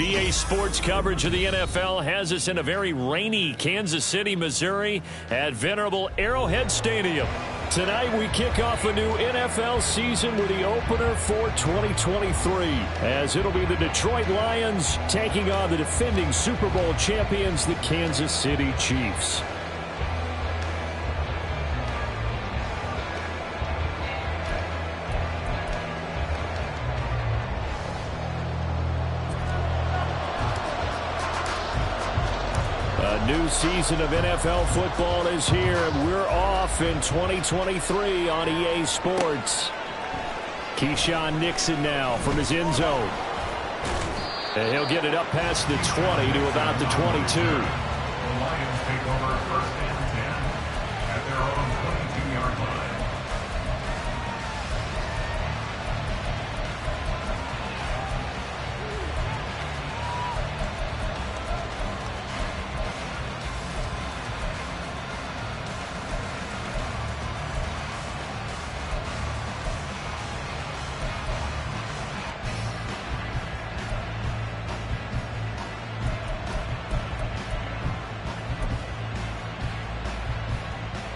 EA Sports coverage of the NFL has us in a very rainy Kansas City, Missouri at venerable Arrowhead Stadium. Tonight we kick off a new NFL season with the opener for 2023, as it'll be the Detroit Lions taking on the defending Super Bowl champions, the Kansas City Chiefs. New season of NFL football is here, and we're off in 2023 on EA Sports. Keyshawn Nixon now from his end zone. And he'll get it up past the 20 to about the 22. The Lions take over first and 10 at their own 22-yard line.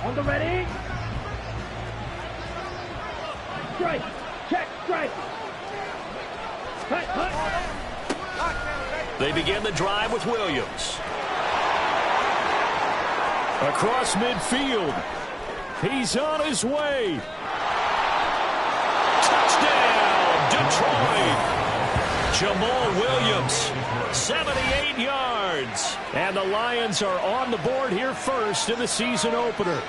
On the ready. Strike. Check. Strike. Hut. They begin the drive with Williams. Across midfield. He's on his way. Touchdown, Detroit. Jamal Williams, 78 yards. And the Lions are on the board here first in the season opener.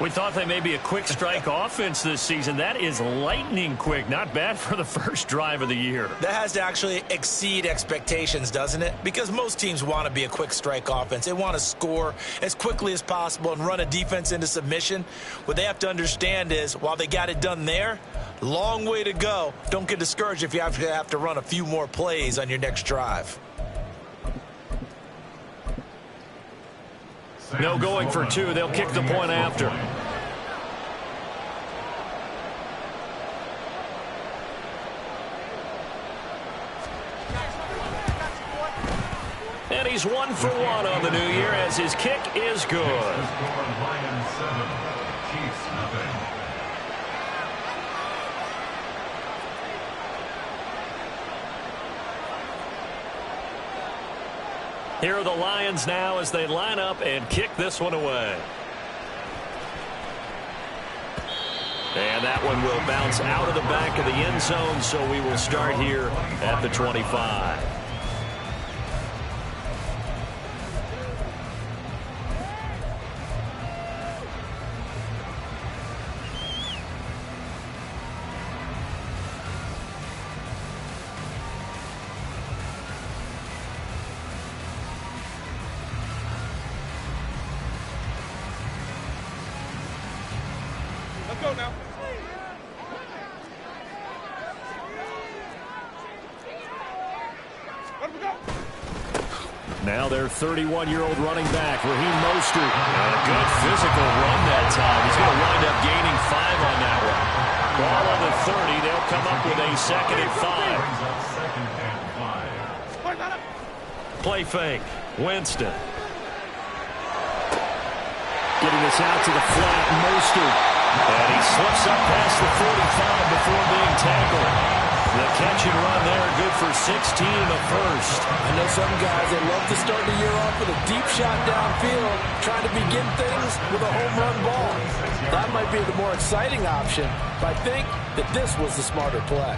We thought they may be a quick strike offense this season. That is lightning quick. Not bad for the first drive of the year. That has to actually exceed expectations, doesn't it? Because most teams want to be a quick strike offense. They want to score as quickly as possible and run a defense into submission. What they have to understand is, while they got it done there, long way to go. Don't get discouraged if you have to run a few more plays on your next drive. No going for two. They'll kick the point after. And he's 1 for 1 on the new year as his kick is good. Lions 7, Chiefs nothing. Here are the Lions now as they line up and kick this one away. And that one will bounce out of the back of the end zone, so we will start here at the 25. Go now. Let him go. Now their 31-year-old running back, Raheem Mostert. And a good physical run that time. He's going to wind up gaining 5 on that one. Ball on the 30. They'll come up with a 2nd and 5. Play fake. Winston. Getting this out to the flat. Mostert. And he slips up past the 45 before being tackled. The catch and run there, good for 16 in the first. I know some guys, they love to start the year off with a deep shot downfield, trying to begin things with a home run ball. That might be the more exciting option, but I think that this was the smarter play.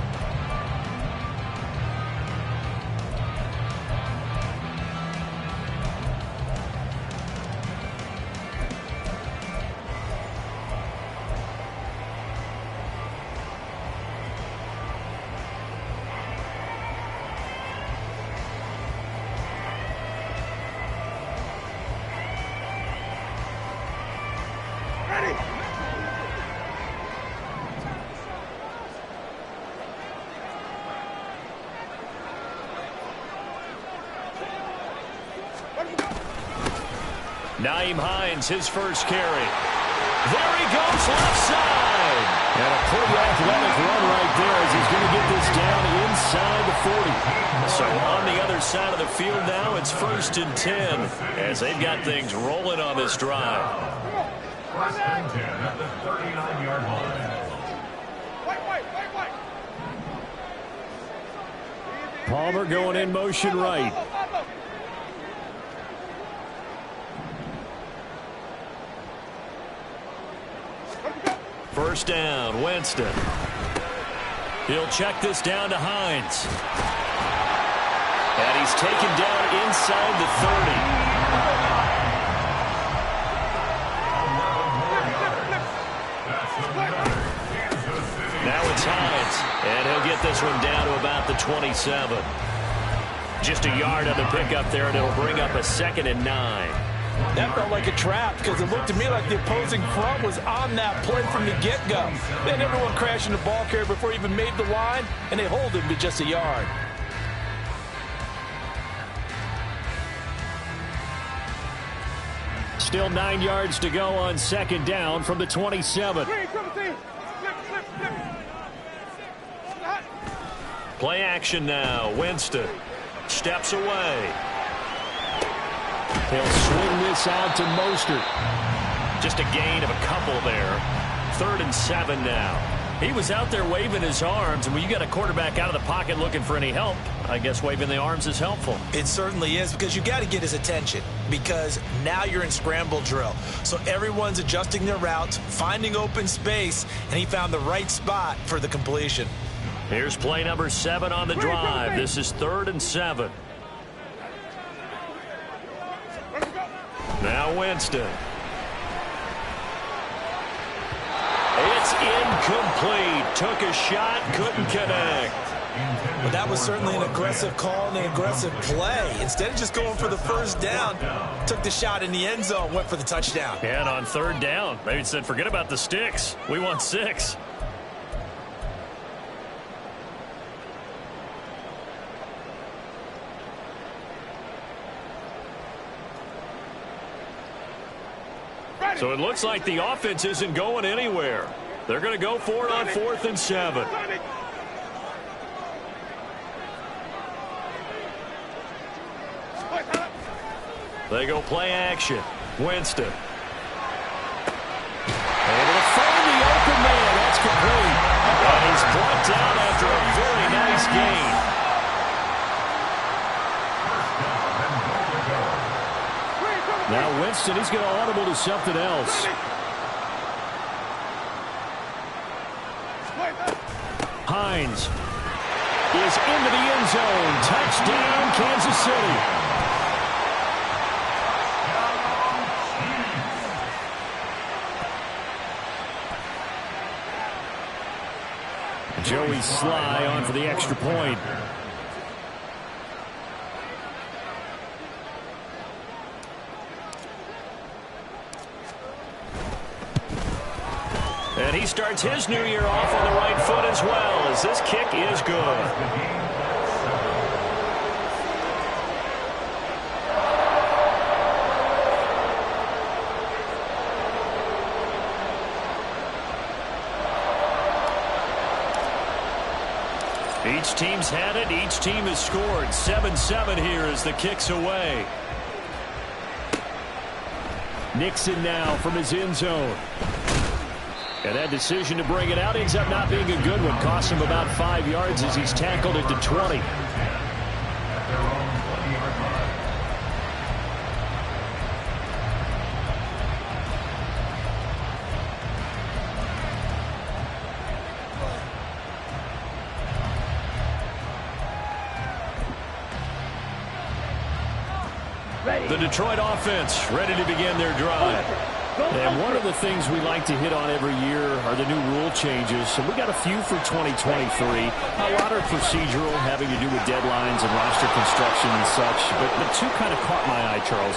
Nyheim Hines, his first carry. There he goes, left side. And a pretty athletic run right there as he's going to get this down inside the 40. So on the other side of the field now, it's 1st and 10 as they've got things rolling on this drive. 1st and 10 at the 39-yard line. Palmer going in motion right. First down, Winston. He'll check this down to Hines. And he's taken down inside the 30. Now it's Hines, and he'll get this one down to about the 27. Just a yard on the pickup there, and it'll bring up a 2nd and 9. That felt like a trap because it looked to me like the opposing front was on that play from the get-go. Then everyone crashing the ball carrier before he even made the line, and they hold him to just a yard. Still 9 yards to go on 2nd down from the 27. Play action now. Winston steps away. He'll swing this out to Mostert. Just a gain of a couple there. 3rd and 7 now. He was out there waving his arms, and when you got a quarterback out of the pocket looking for any help, I guess waving the arms is helpful. It certainly is, because you got to get his attention, because now you're in scramble drill. So everyone's adjusting their routes, finding open space, and he found the right spot for the completion. Here's play number 7 on the drive. This is 3rd and 7. Now Winston. It's incomplete. Took a shot, couldn't connect. But that was certainly an aggressive call and an aggressive play. Instead of just going for the first down, took the shot in the end zone, went for the touchdown. And on 3rd down, they said, forget about the sticks. We want 6. So it looks like the offense isn't going anywhere. They're going to go for it on 4th and 7. They go play action. Winston. Able to find the open man. That's complete. And he's brought down after a very nice gain. Now Winston, he's going to audible to something else. Hines is into the end zone. Touchdown, Kansas City. Joey Sly on for the extra point. And he starts his new year off on the right foot as well, as this kick is good. Each team's had it. Each team has scored. 7-7 here as the kick's away. Nixon now from his end zone. And that decision to bring it out ends up not being a good one. Costs him about 5 yards as he's tackled at the 20. The Detroit offense ready to begin their drive. And one of the things we like to hit on every year are the new rule changes. So we got a few for 2023. A lot are procedural, having to do with deadlines and roster construction and such. But two kind of caught my eye, Charles.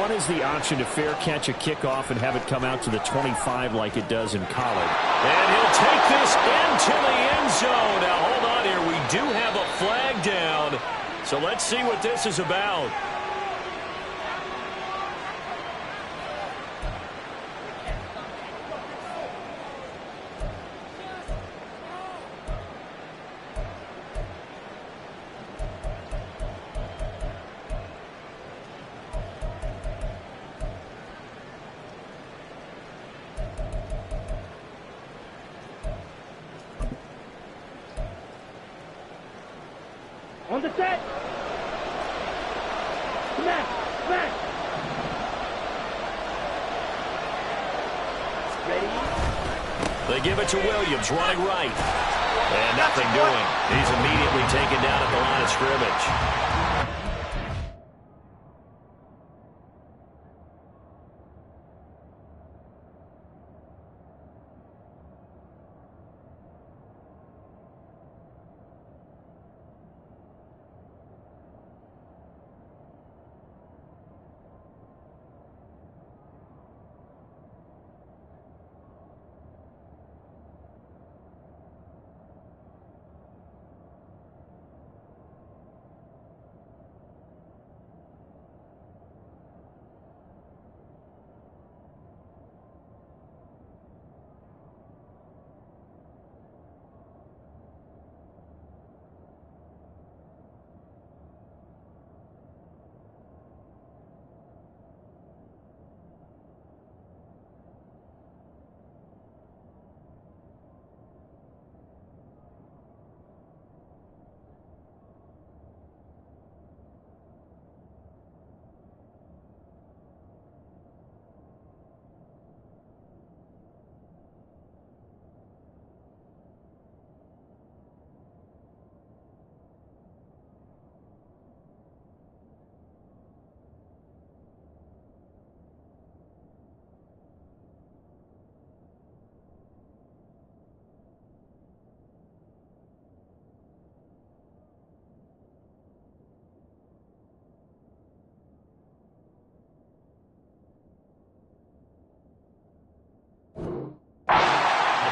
One is the option to fair catch a kickoff and have it come out to the 25 like it does in college. And he'll take this into the end zone. Now, hold on here. We do have a flag down. So let's see what this is about. On the set. Smash. Smash. Ready? They give it to Williams, running right. And nothing doing. He's immediately taken down at the line of scrimmage.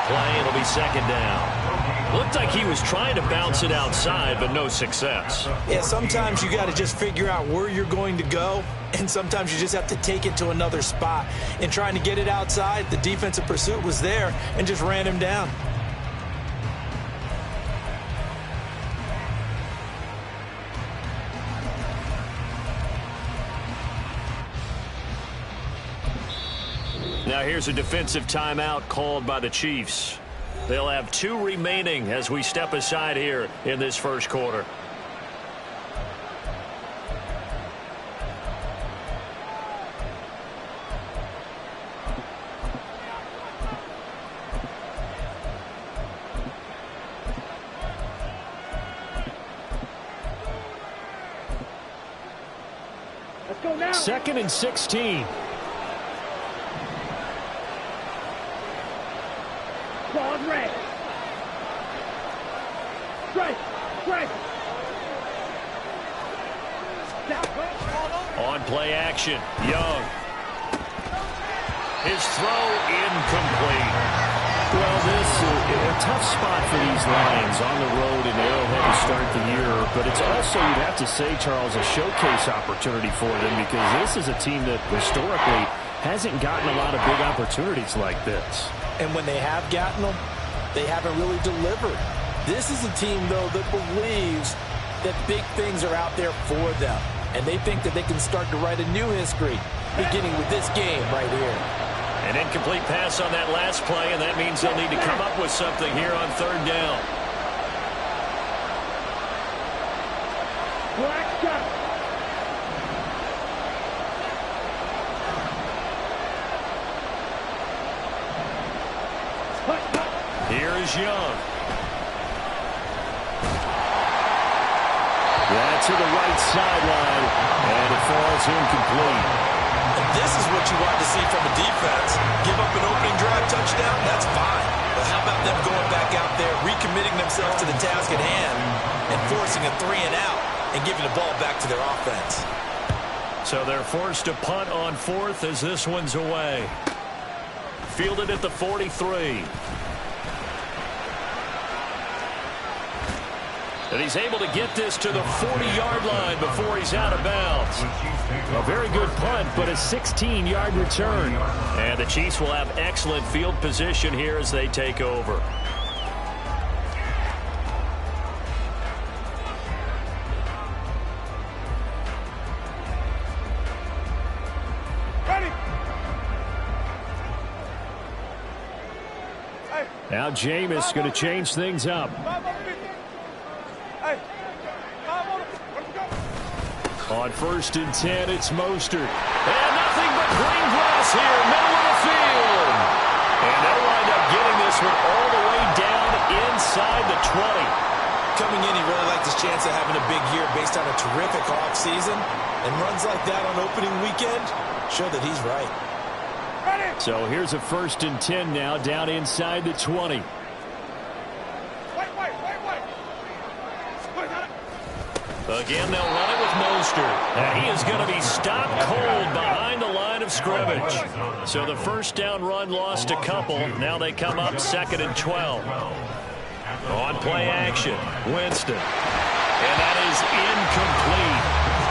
Play, it'll be second down. Looked like he was trying to bounce it outside, but no success. Yeah, sometimes you got to just figure out where you're going to go, and sometimes you just have to take it to another spot. And trying to get it outside, the defensive pursuit was there and just ran him down. Now here's a defensive timeout called by the Chiefs. They'll have 2 remaining as we step aside here in this first quarter. Let's go now. 2nd and 16. Claws red. Strike. Strike. On play action, Young. His throw incomplete. Well, this is a tough spot for these Lions on the road in Arrowhead to start the year, but it's also, you'd have to say, Charles, a showcase opportunity for them because this is a team that historically hasn't gotten a lot of big opportunities like this. And when they have gotten them, they haven't really delivered. This is a team, though, that believes that big things are out there for them. And they think that they can start to write a new history, beginning with this game right here. An incomplete pass on that last play, and that means they'll need to come up with something here on 3rd down. Black shot. Here is Young. That's to the right sideline, and it falls incomplete. And this is what you want to see from a defense. Give up an opening drive touchdown, that's fine. But how about them going back out there, recommitting themselves to the task at hand, and forcing a 3-and-out, and giving the ball back to their offense? So they're forced to punt on 4th as this one's away. Fielded at the 43. And he's able to get this to the 40-yard line before he's out of bounds. A very good punt, but a 16-yard return. And the Chiefs will have excellent field position here as they take over. Ready. Now Jameis going to change things up. Hey, 5 On 1st and 10, it's Mostert. And nothing but green grass here, middle of the field. And they'll wind up getting this one all the way down inside the 20. Coming in, he really liked his chance of having a big year based on a terrific offseason. And runs like that on opening weekend show that he's right. So here's a 1st and 10 now, down inside the 20. Again, they'll run it with Mostert. And he is going to be stopped cold behind the line of scrimmage. So the first down run lost a couple. Now they come up 2nd and 12. On play action, Winston. And that is incomplete.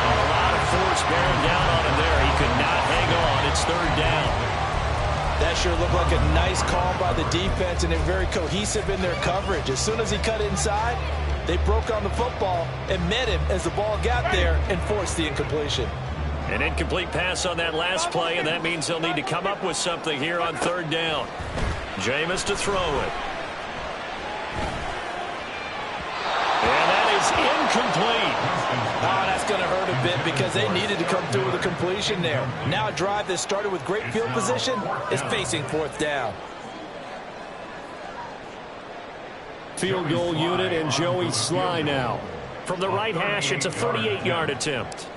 A lot of force bearing down on him there. He could not hang on. It's 3rd down. That sure looked like a nice call by the defense, and they're very cohesive in their coverage. As soon as he cut inside, they broke on the football and met him as the ball got there and forced the incompletion. An incomplete pass on that last play, and that means they'll need to come up with something here on 3rd down. Jameis to throw it. And that is incomplete. Oh, that's going to hurt a bit because they needed to come through with a completion there. Now a drive that started with great field position is facing 4th down. Field goal unit and Joey Sly now. From the right hash, it's a 38-yard attempt.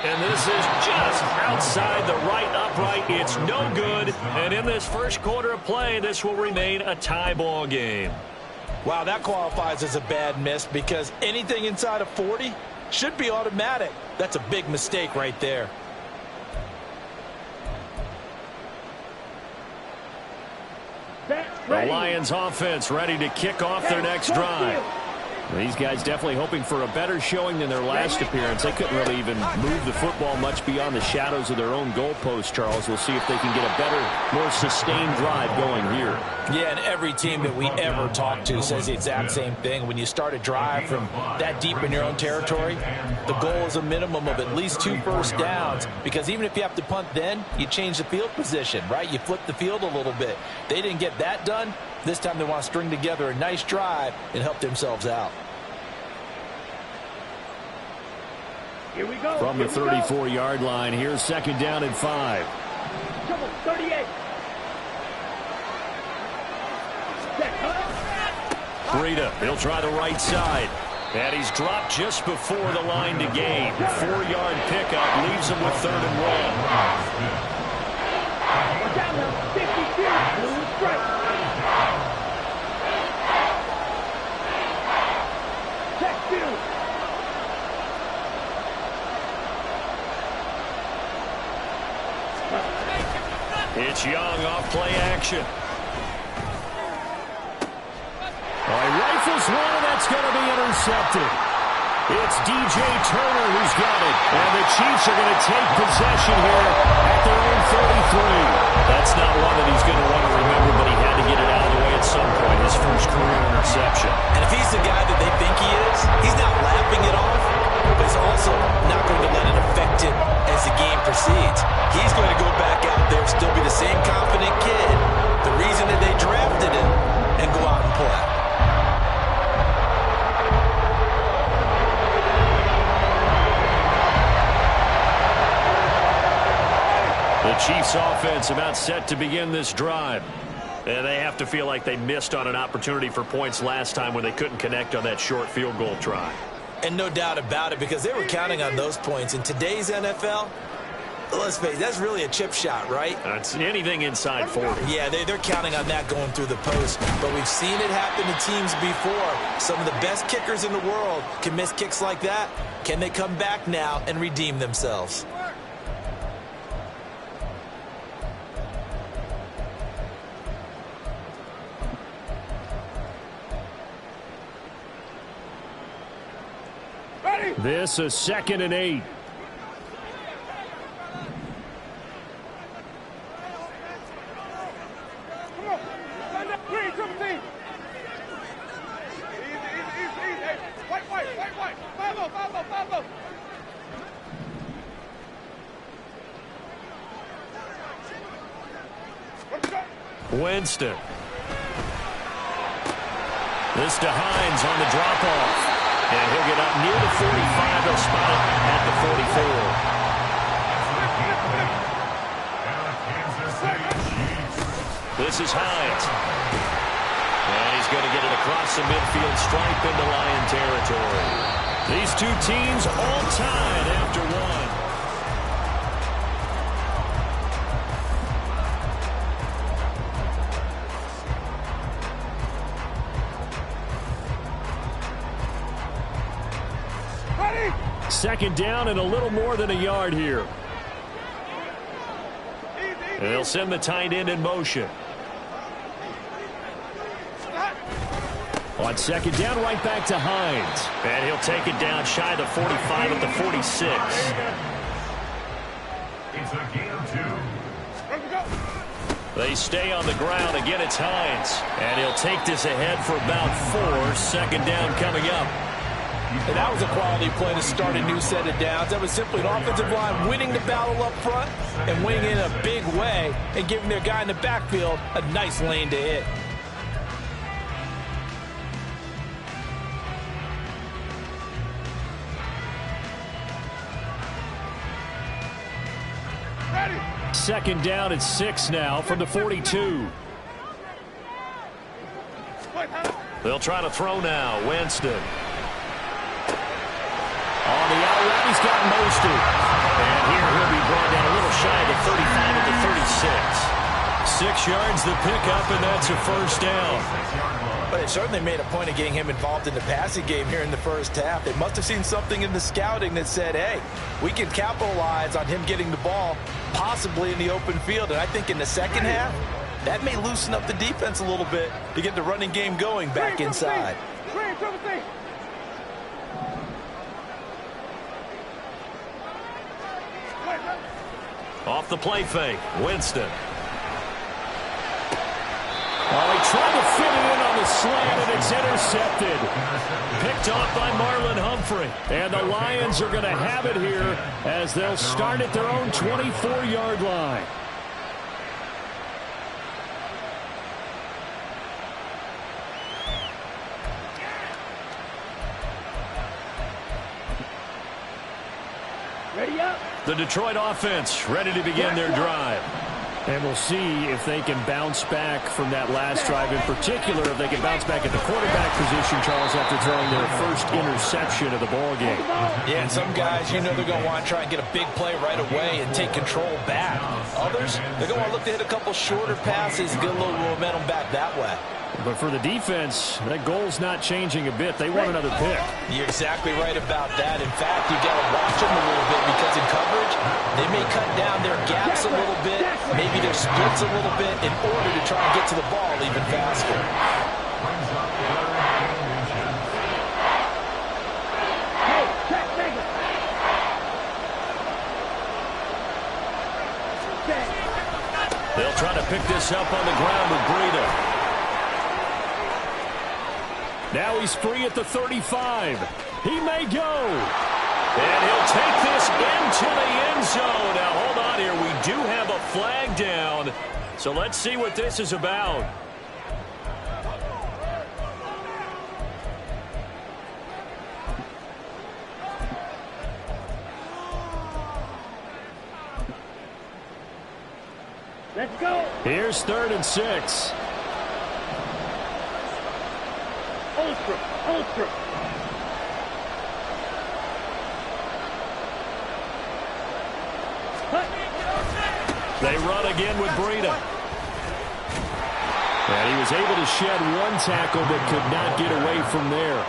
And this is just outside the right upright. It's no good. And in this first quarter of play, this will remain a tie ball game. Wow, that qualifies as a bad miss because anything inside of 40 should be automatic. That's a big mistake right there. The Lions offense ready to kick off their next drive. These guys definitely hoping for a better showing than their last appearance. They couldn't really even move the football much beyond the shadows of their own goalpost, Charles. We'll see if they can get a better, more sustained drive going here. Yeah, and every team that we ever talk to says the exact same thing. When you start a drive from that deep in your own territory, the goal is a minimum of at least 2 first downs, because even if you have to punt then, you change the field position, right? You flip the field a little bit. They didn't get that done. This time they want to string together a nice drive and help themselves out. Here we go. From the 34-yard line, here's 2nd down and 5. Come on, 38. Breida, he'll try the right side. And he's dropped just before the line to gain. 4-yard pickup leaves him with 3rd and 1. Watch out now. 52. Blue strike. Check 2. It's Young off play action. He rifles one, and that's going to be intercepted. It's DJ Turner who's got it. And the Chiefs are going to take possession here at their own 33. That's not one that he's going to want to remember, but he had to get it out of the way at some point. His first career interception. And if he's the guy that they think he is, he's not laughing it off, but he's also not going to let it affect him as the game proceeds. He's going to go back out there, still be the same confident kid, the reason that they drafted him, and go out and play. The Chiefs offense about set to begin this drive. And they have to feel like they missed on an opportunity for points last time when they couldn't connect on that short field goal try. And no doubt about it, because they were counting on those points. In today's NFL, let's face it, that's really a chip shot, right? It's anything inside 40. Yeah, they're counting on that going through the post. But we've seen it happen to teams before. Some of the best kickers in the world can miss kicks like that. Can they come back now and redeem themselves? This is 2nd and 8. Come on. Stand up. Green, triple team. Easy. Hey, white. 5-0. Winston. This to Hines on the drop-off. And he'll get up near the 45. They'll spot it at the 44. This is Hines. And he's going to get it across the midfield stripe into Lion territory. These two teams all tied after one. Second down and a little more than a yard here. And they'll send the tight end in motion. On second down, right back to Hines. And he'll take it down shy of the 45 at the 46. It's a gain of 2. They stay on the ground. Again, it's Hines. And he'll take this ahead for about 4. Second down coming up. And that was a quality play to start a new set of downs. That was simply an offensive line winning the battle up front and winning in a big way and giving their guy in the backfield a nice lane to hit. Second down at 6 now from the 42. They'll try to throw now. Winston. On the out route, he's got Mostert. And here he'll be brought down a little shy of the 35 at the 36. 6 yards the pickup, and that's a first down. But they certainly made a point of getting him involved in the passing game here in the first half. They must have seen something in the scouting that said, hey, we can capitalize on him getting the ball possibly in the open field. And I think in the second half, that may loosen up the defense a little bit to get the running game going back inside. Off the play fake, Winston. Oh, he tried to fit it in on the slant, and it's intercepted. Picked off by Marlon Humphrey. And the Lions are going to have it here as they'll start at their own 24-yard line. Ready up. The Detroit offense ready to begin their drive. And we'll see if they can bounce back from that last drive, in particular if they can bounce back at the quarterback position, Charles, after throwing their first interception of the ball game. Yeah, and some guys, you know, they're going to want to try and get a big play right away and take control back. Others, they're going to want to look to hit a couple shorter passes, get a little momentum back that way. But for the defense, that goal's not changing a bit. They want another pick. You're exactly right about that. In fact, you've got to watch them a little bit because in coverage, they may cut down their gaps a little bit, maybe their splits a little bit in order to try and get to the ball even faster. Hey, check, take it. They'll try to pick this up on the ground with Breida. Now he's free at the 35. He may go. And he'll take this into the end zone. Now, hold on here. We do have a flag down. So let's see what this is about. Let's go. Here's 3rd and 6. Ultra. They run again with Breida. And he was able to shed one tackle but could not get away from there.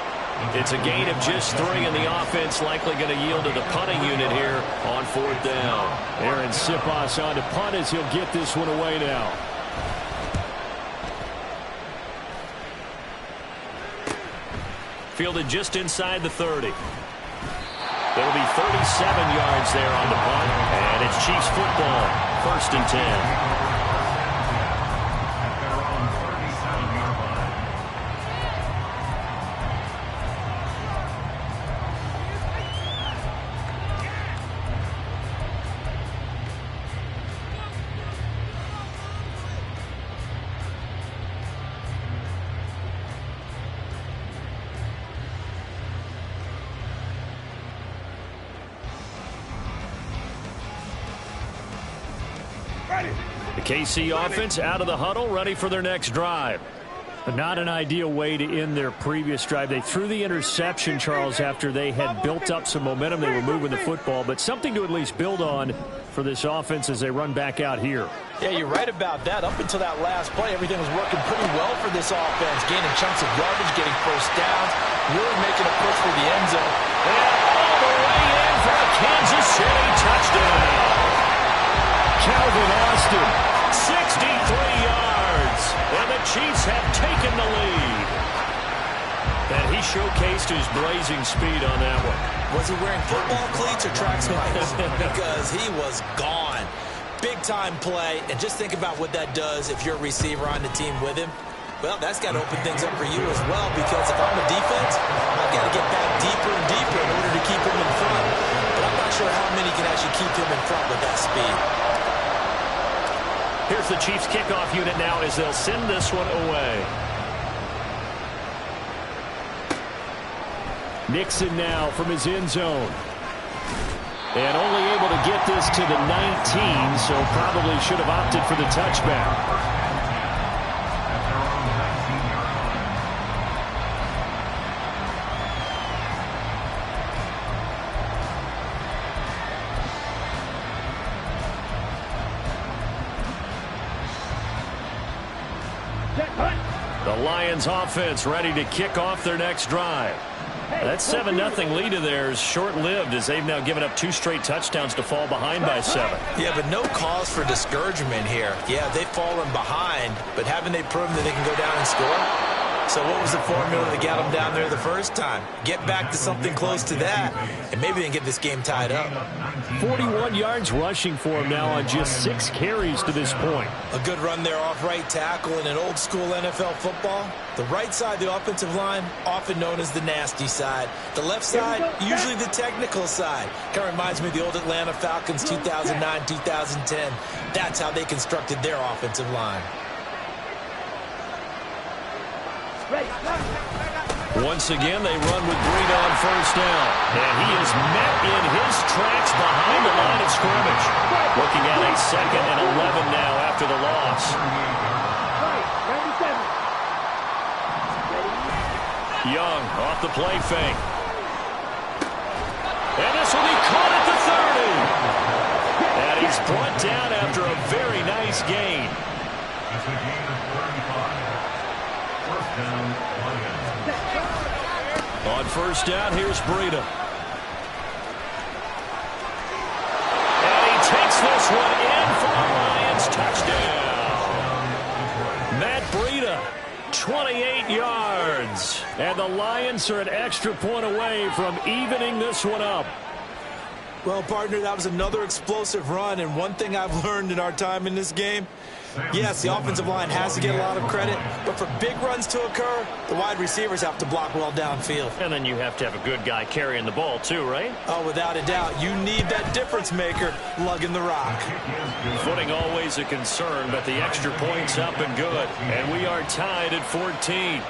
It's a gain of just 3, and the offense likely going to yield to the punting unit here on 4th down. Aaron Siposs on to punt as he'll get this one away now. Fielded just inside the 30. It'll be 37 yards there on the punt. And it's Chiefs football. 1st and 10. The KC offense out of the huddle, ready for their next drive. But not an ideal way to end their previous drive. They threw the interception, Charles, after they had built up some momentum. They were moving the football, but something to at least build on for this offense as they run back out here. Yeah, you're right about that. Up until that last play, everything was working pretty well for this offense, gaining chunks of yardage, getting first downs, really making a push for the end zone. And all the way in for a Kansas City touchdown. Calvin Austin, 63 yards, and the Chiefs have taken the lead. And he showcased his blazing speed on that one. Was he wearing football cleats or track spikes? Because he was gone. Big-time play, and just think about what that does if you're a receiver on the team with him. Well, that's got to open things up for you as well, because if I'm a defense, I've got to get back deeper and deeper in order to keep him in front. But I'm not sure how many can actually keep him in front with that speed. Here's the Chiefs kickoff unit now as they'll send this one away. Nixon now from his end zone. And only able to get this to the 19, so probably should have opted for the touchback. The Lions offense ready to kick off their next drive. That 7-0 lead of theirs short-lived as they've now given up 2 straight touchdowns to fall behind by 7. Yeah, but no cause for discouragement here. Yeah, they've fallen behind, but haven't they proven that they can go down and score? So what was the formula that got them down there the first time? Get back to something close to that, and maybe they can get this game tied up. 41 yards rushing for him now on just 6 carries to this point. A good run there off right tackle in an old-school NFL football. The right side, the offensive line, often known as the nasty side. The left side, usually the technical side. Kind of reminds me of the old Atlanta Falcons 2009, 2010. That's how they constructed their offensive line. Once again, they run with Breida on first down. And he is met in his tracks behind the line of scrimmage. Looking at a 2nd and 11 now after the loss. Young off the play fake. And this will be caught at the 30. And he's brought down after a very nice gain. It's a gain of 35. First down, Lions. On first down, here's Breida. And he takes this one in for the Lions touchdown. Matt Breida, 28 yards. And the Lions are an extra point away from evening this one up. Well, partner, that was another explosive run, and one thing I've learned in our time in this game, yes, the offensive line has to get a lot of credit, but for big runs to occur, the wide receivers have to block well downfield. And then you have to have a good guy carrying the ball too, right? Oh, without a doubt. You need that difference maker lugging the rock. Footing always a concern, but the extra point's up and good. And we are tied at 14.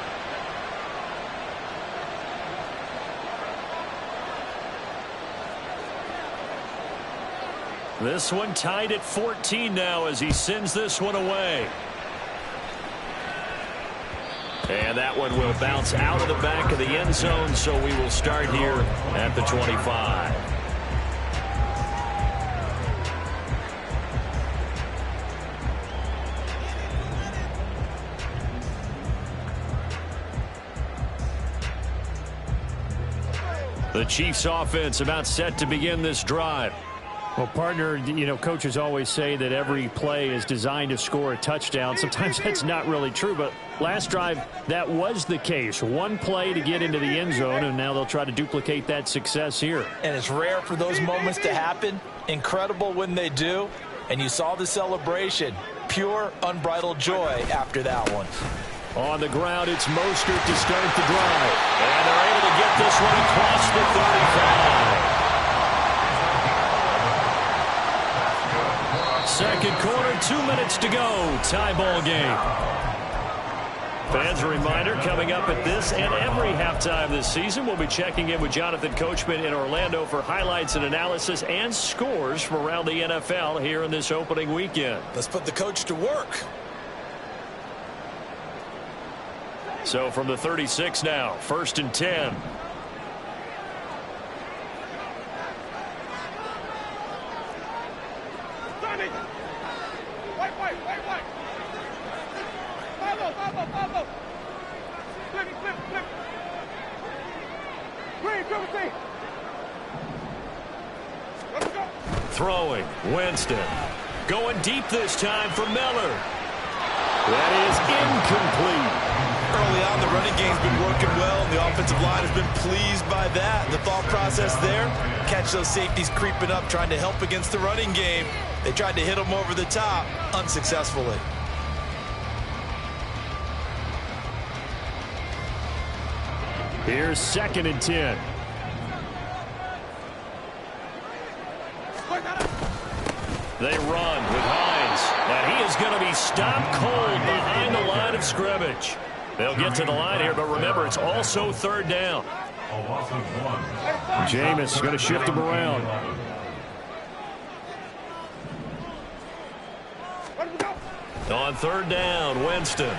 This one tied at 14 now as he sends this one away. And that one will bounce out of the back of the end zone, so we will start here at the 25. The Chiefs offense about set to begin this drive. Well, partner, you know, coaches always say that every play is designed to score a touchdown. Sometimes that's not really true, but last drive, that was the case. One play to get into the end zone, and now they'll try to duplicate that success here. And it's rare for those moments to happen. Incredible when they do. And you saw the celebration. Pure, unbridled joy after that one. On the ground, it's Mostert to start the drive. And they're able to get this one across the 35. Second quarter, 2 minutes to go. Tie ball game. Fans, a reminder, coming up at this and every halftime this season, we'll be checking in with Jonathan Coachman in Orlando for highlights and analysis and scores from around the NFL here in this opening weekend. Let's put the coach to work. So from the 36 now, 1st and 10. Throwing, Winston. Going deep this time for Miller. That is incomplete. Early on, the running game's been working well, and the offensive line has been pleased by that. The thought process there, catch those safeties creeping up, trying to help against the running game. They tried to hit them over the top, unsuccessfully. Here's 2nd and 10. They run with Hines, and he is going to be stopped cold behind the line of scrimmage. They'll get to the line here, but remember, it's also 3rd down. Jameis going to shift him around. On 3rd down, Winston.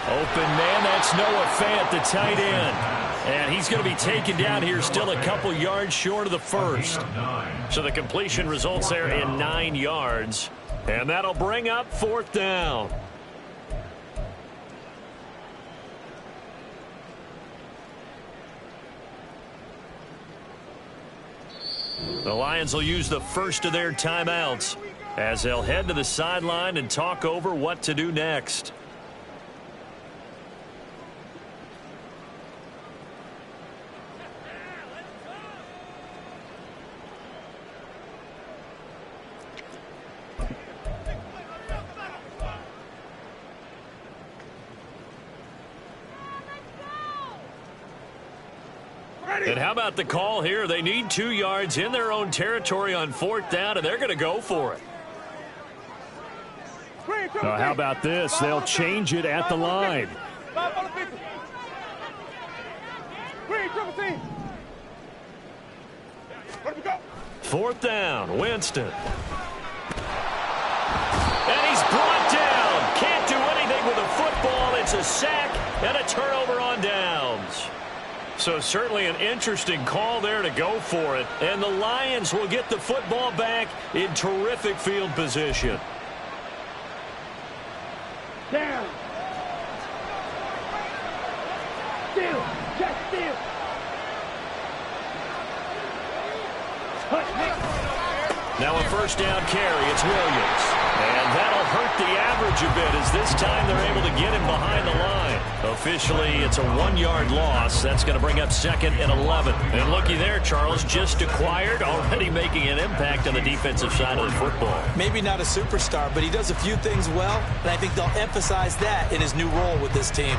Open man, that's Noah Fant, the tight end. And he's going to be taken down here, still a couple yards short of the 1st. So the completion results there in 9 yards. And that'll bring up 4th down. The Lions will use the first of their timeouts as they'll head to the sideline and talk over what to do next. And how about the call here? They need 2 yards in their own territory on 4th down, and they're going to go for it. How about this? They'll change it at the line. 4th down, Winston. And he's brought down. Can't do anything with a football. It's a sack and a turnover on downs. So certainly an interesting call there to go for it. And the Lions will get the football back in terrific field position. Down. Steal. Just steal. Now a 1st down carry. It's Williams. And that'll hurt the average a bit as this time they're able to get him behind the line. Officially, it's a 1-yard loss. That's going to bring up 2nd and 11. And looky there, Charles, just acquired, already making an impact on the defensive side of the football. Maybe not a superstar, but he does a few things well, and I think they'll emphasize that in his new role with this team.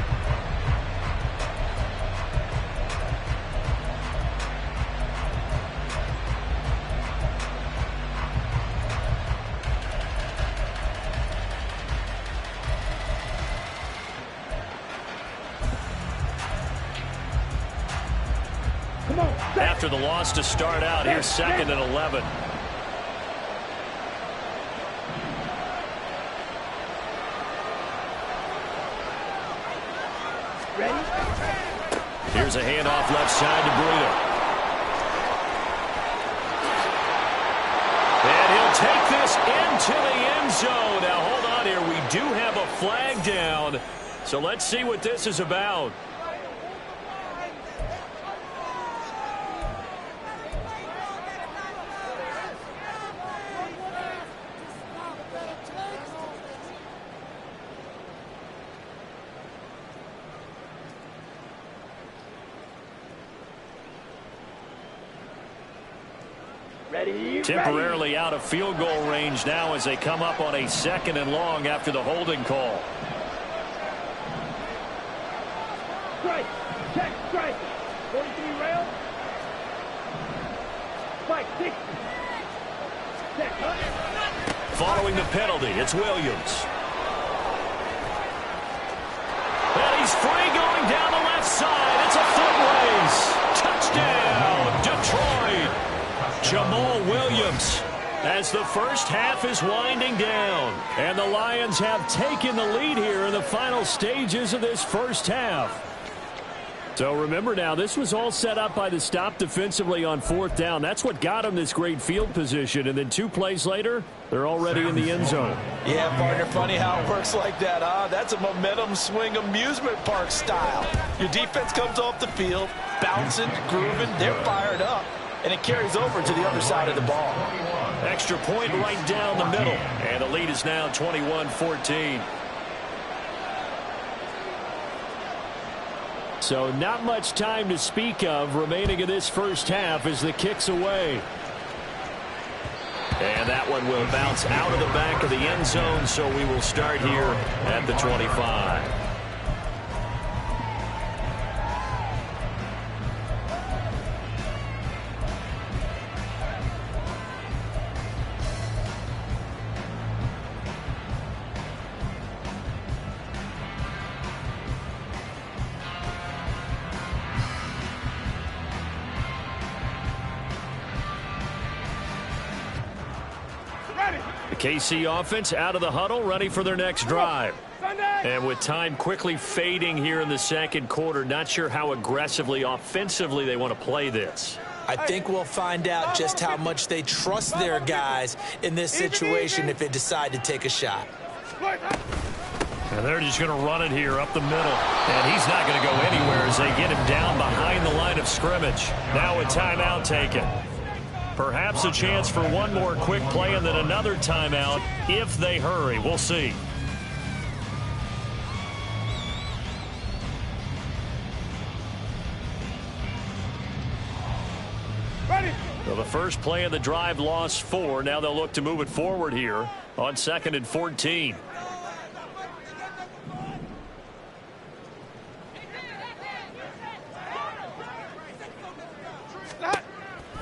After the loss to start out, here's 2nd and 11. Here's a handoff left side to Bruno. And he'll take this into the end zone. Now, hold on here. We do have a flag down. So let's see what this is about. Temporarily out of field goal range now as they come up on a 2nd and long after the holding call. Strike. Check. Strike. 43 rail. Spike. 60. Check. Following the penalty, it's Williams. left side. It's a foot race. Touchdown, Detroit. Jamal Williams. As the first half is winding down. And the Lions have taken the lead here in the final stages of this first half. So remember now, this was all set up by the stop defensively on 4th down. That's what got them this great field position. And then 2 plays later, they're already in the end zone. Yeah, partner, funny how it works like that, huh? That's a momentum swing amusement park style. Your defense comes off the field, bouncing, grooving, they're fired up, and it carries over to the other side of the ball. Extra point right down the middle. And the lead is now 21-14. So not much time to speak of remaining in this first half as the kick's away. And that one will bounce out of the back of the end zone, so we will start here at the 25. The KC offense out of the huddle, ready for their next drive. And with time quickly fading here in the second quarter, not sure how aggressively, offensively they want to play this. I think we'll find out just how much they trust their guys in this situation if they decide to take a shot. And they're just going to run it here up the middle. And he's not going to go anywhere as they get him down behind the line of scrimmage. Now a timeout taken. Perhaps a chance for one more quick play and then another timeout if they hurry. We'll see. Ready. So the first play of the drive lost 4. Now they'll look to move it forward here on 2nd and 14.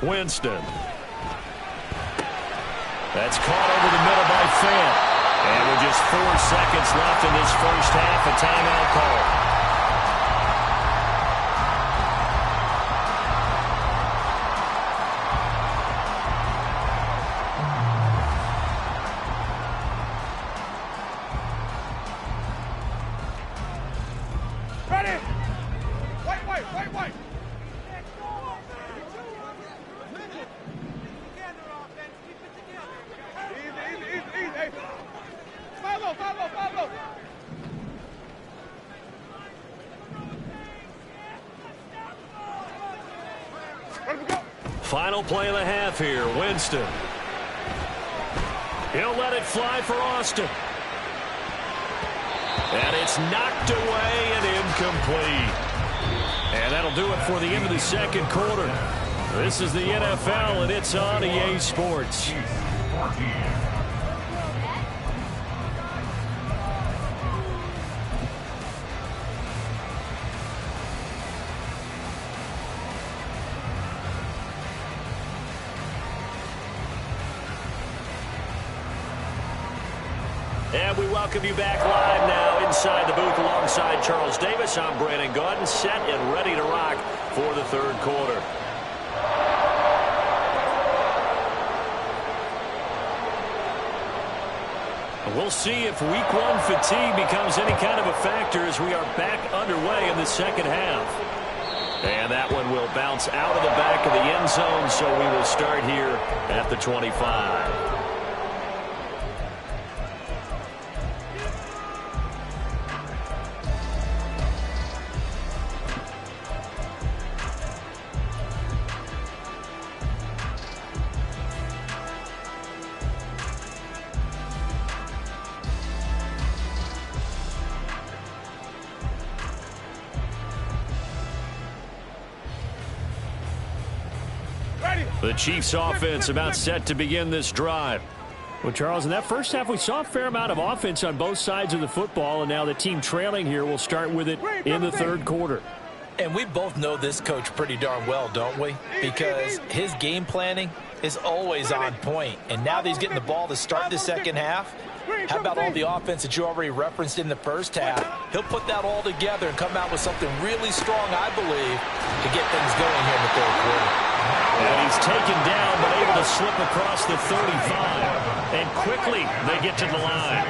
Winston. That's caught over the middle by Fant. And with just 4 seconds left in this first half, a timeout call. Ready. White. Easy. Hey. Follow. Let him go. Final play of the half here, Winston. He'll let it fly for Austin. And it's knocked away and incomplete. And that'll do it for the end of the second quarter. This is the NFL, and it's on EA Sports. And we welcome you back live now inside the booth alongside Charles Davis. I'm Brandon Gaudin, set and ready to rock for the third quarter. We'll see if week 1 fatigue becomes any kind of a factor as we are back underway in the second half. And that one will bounce out of the back of the end zone, so we will start here at the 25. The Chiefs offense about set to begin this drive. Well, Charles, in that first half, we saw a fair amount of offense on both sides of the football, and now the team trailing here will start with it in the third quarter. And we both know this coach pretty darn well, don't we? Because his game planning is always on point. And now that he's getting the ball to start the second half, how about all the offense that you already referenced in the first half? He'll put that all together and come out with something really strong, I believe, to get things going here in the third quarter. And he's taken down, but able to slip across the 35. And quickly, they get to the line.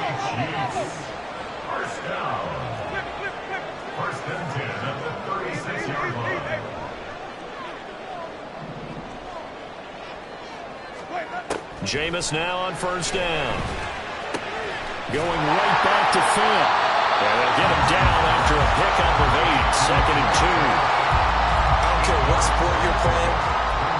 First down. First and 10 at the 36-yard line. Jameis now on first down. Going right back to Finn. And they'll get him down after a pickup of 8. Second and 2. I don't care what sport you're playing.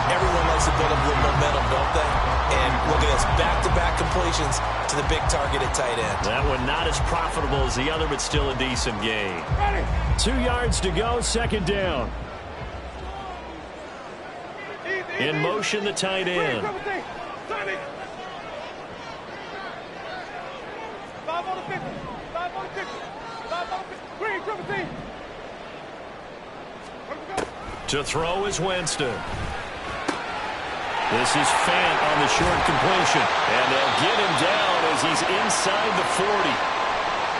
Everyone likes to build up a little momentum, don't they? And look at this, back-to-back completions to the big target at tight end. That one not as profitable as the other, but still a decent gain. 2 yards to go, second down. In motion, the tight end. 5 on the 50. 5 on the 50. 5 on the 50. Green, 17. To throw is Winston. This is Fant on the short completion. And they'll get him down as he's inside the 40.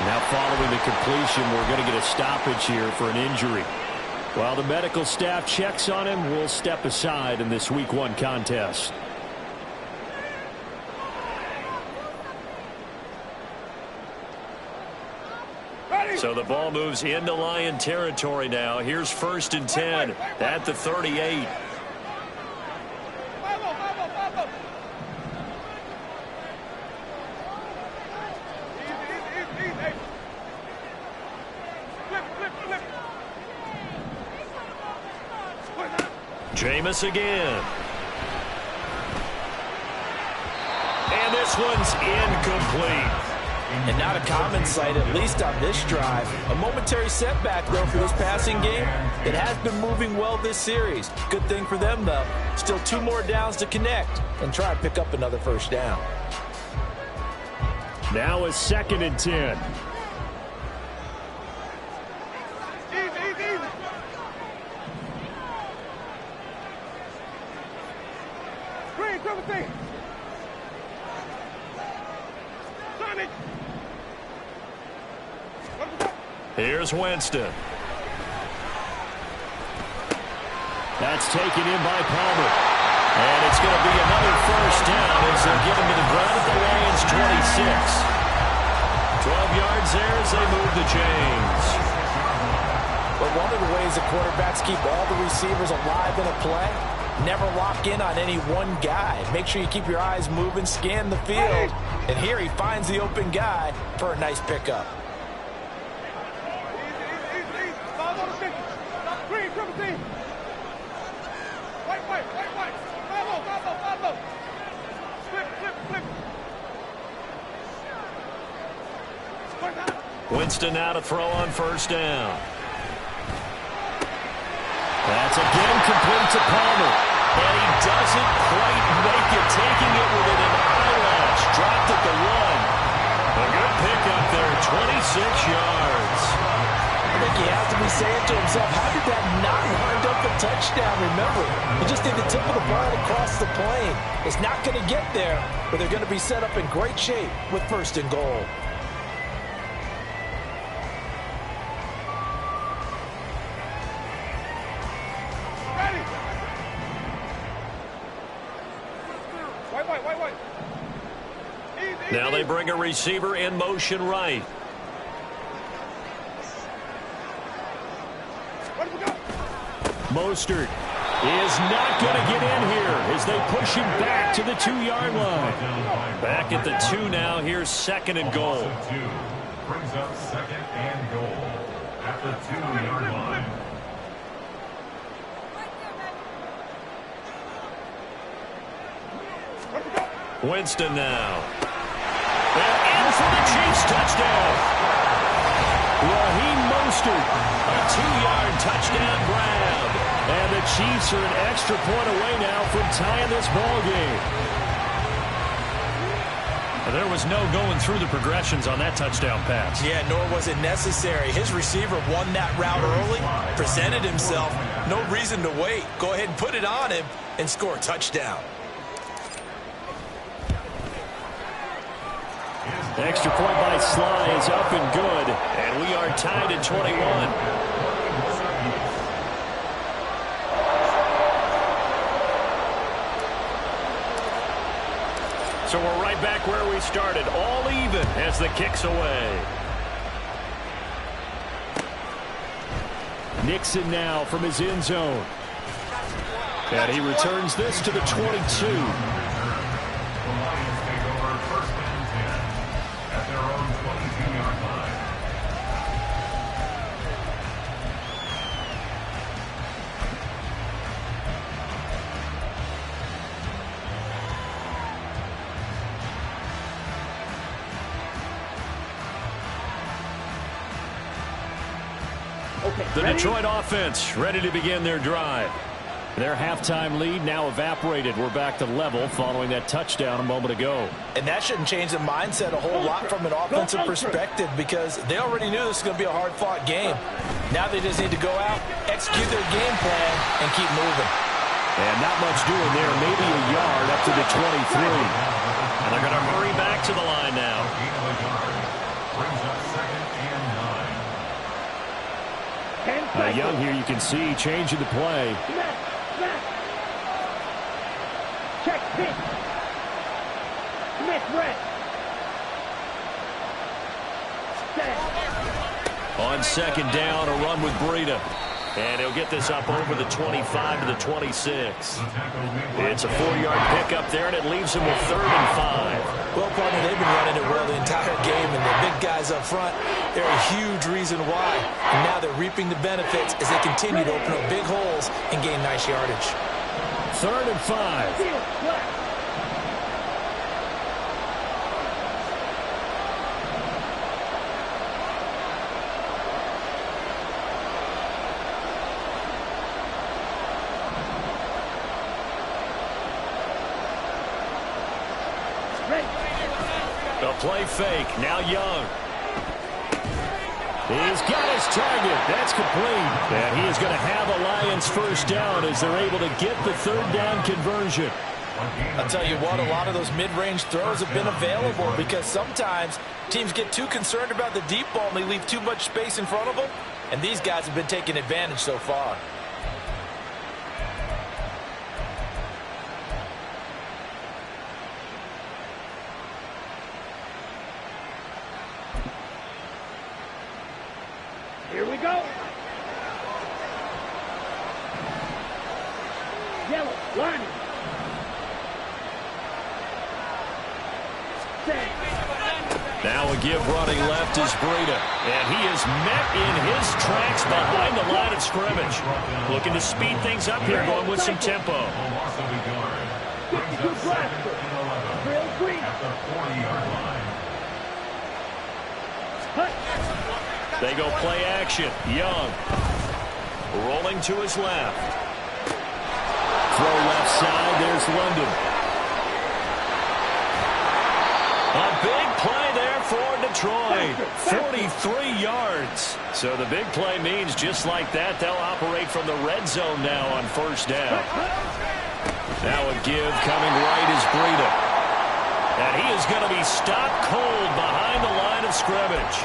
Now following the completion, we're going to get a stoppage here for an injury. While the medical staff checks on him, we'll step aside in this Week 1 contest. So the ball moves into Lion territory now. Here's first and 10 at the 38. Jameis again. And this one's incomplete. And not a common sight, at least on this drive. A momentary setback, though, for this passing game. It has been moving well this series. Good thing for them, though. Still 2 more downs to connect and try and pick up another first down. Now a second and 10. Green, 17. Here's Winston. That's taken in by Palmer. And it's going to be another first down as they'll get him to the ground at the Lions 26. 12 yards there as they move the chains. But one of the ways the quarterbacks keep all the receivers alive in a play, never lock in on any one guy. Make sure you keep your eyes moving, scan the field. And here he finds the open guy for a nice pickup. Winston now to throw on first down. That's again complete to Palmer. And he doesn't quite make it, taking it within an eyelash. Dropped at the 1. A good pickup there, 26 yards. I think he has to be saying to himself, how did that not wind up a touchdown? Remember, you just need the tip of the ball across the plane. It's not going to get there, but they're going to be set up in great shape with first and goal. Now they bring a receiver in motion right. Mostert is not going to get in here as they push him back to the 2-yard line. Back at the 2 now. Here's second and goal. Brings up second and goal at the 2-yard line. Winston now. And in for the Chiefs touchdown. Raheem Mostert, a 2-yard touchdown grab. And the Chiefs are an extra point away now from tying this ball game. There was no going through the progressions on that touchdown pass. Yeah, nor was it necessary. His receiver won that route early, presented himself. No reason to wait. Go ahead and put it on him and score a touchdown. Extra point by Sly is up and good, and we are tied at 21. So we're right back where we started, all even as the kick's away. Nixon now from his end zone. And he returns this to the 22. The Detroit offense ready to begin their drive. Their halftime lead now evaporated. We're back to level following that touchdown a moment ago. And that shouldn't change the mindset a whole lot from an offensive perspective because they already knew this was going to be a hard-fought game. Now they just need to go out, execute their game plan, and keep moving. And not much doing there. Maybe a yard up to the 23. And they're going to hurry back to the line now. Young here, you can see changing the play. Check pitch. Smith red. On second down, a run with Breida. And he'll get this up over the 25 to the 26. It's a 4-yard pickup there, and it leaves him with 3rd and 5. Well, partner, they've been running it well the entire game, and the big guys up front, they're a huge reason why. And now they're reaping the benefits as they continue to open up big holes and gain nice yardage. 3rd and 5. The play fake. Now Young. He's got his target. That's complete. And he is going to have a Lions first down as they're able to get the 3rd down conversion. I'll tell you what, a lot of those mid-range throws have been available because sometimes teams get too concerned about the deep ball and they leave too much space in front of them. And these guys have been taking advantage so far. Here we go. Yellow, lining. Now a give running left is Breida. And he is met in his tracks behind the line of scrimmage. Looking to speed things up here, going with some tempo. They go play action. Young rolling to his left. Throw left side. There's London. A big play there for Detroit. 43 yards. So the big play means just like that, they'll operate from the red zone now on first down. Now a give coming right is Breida. And he is going to be stopped cold behind the line of scrimmage.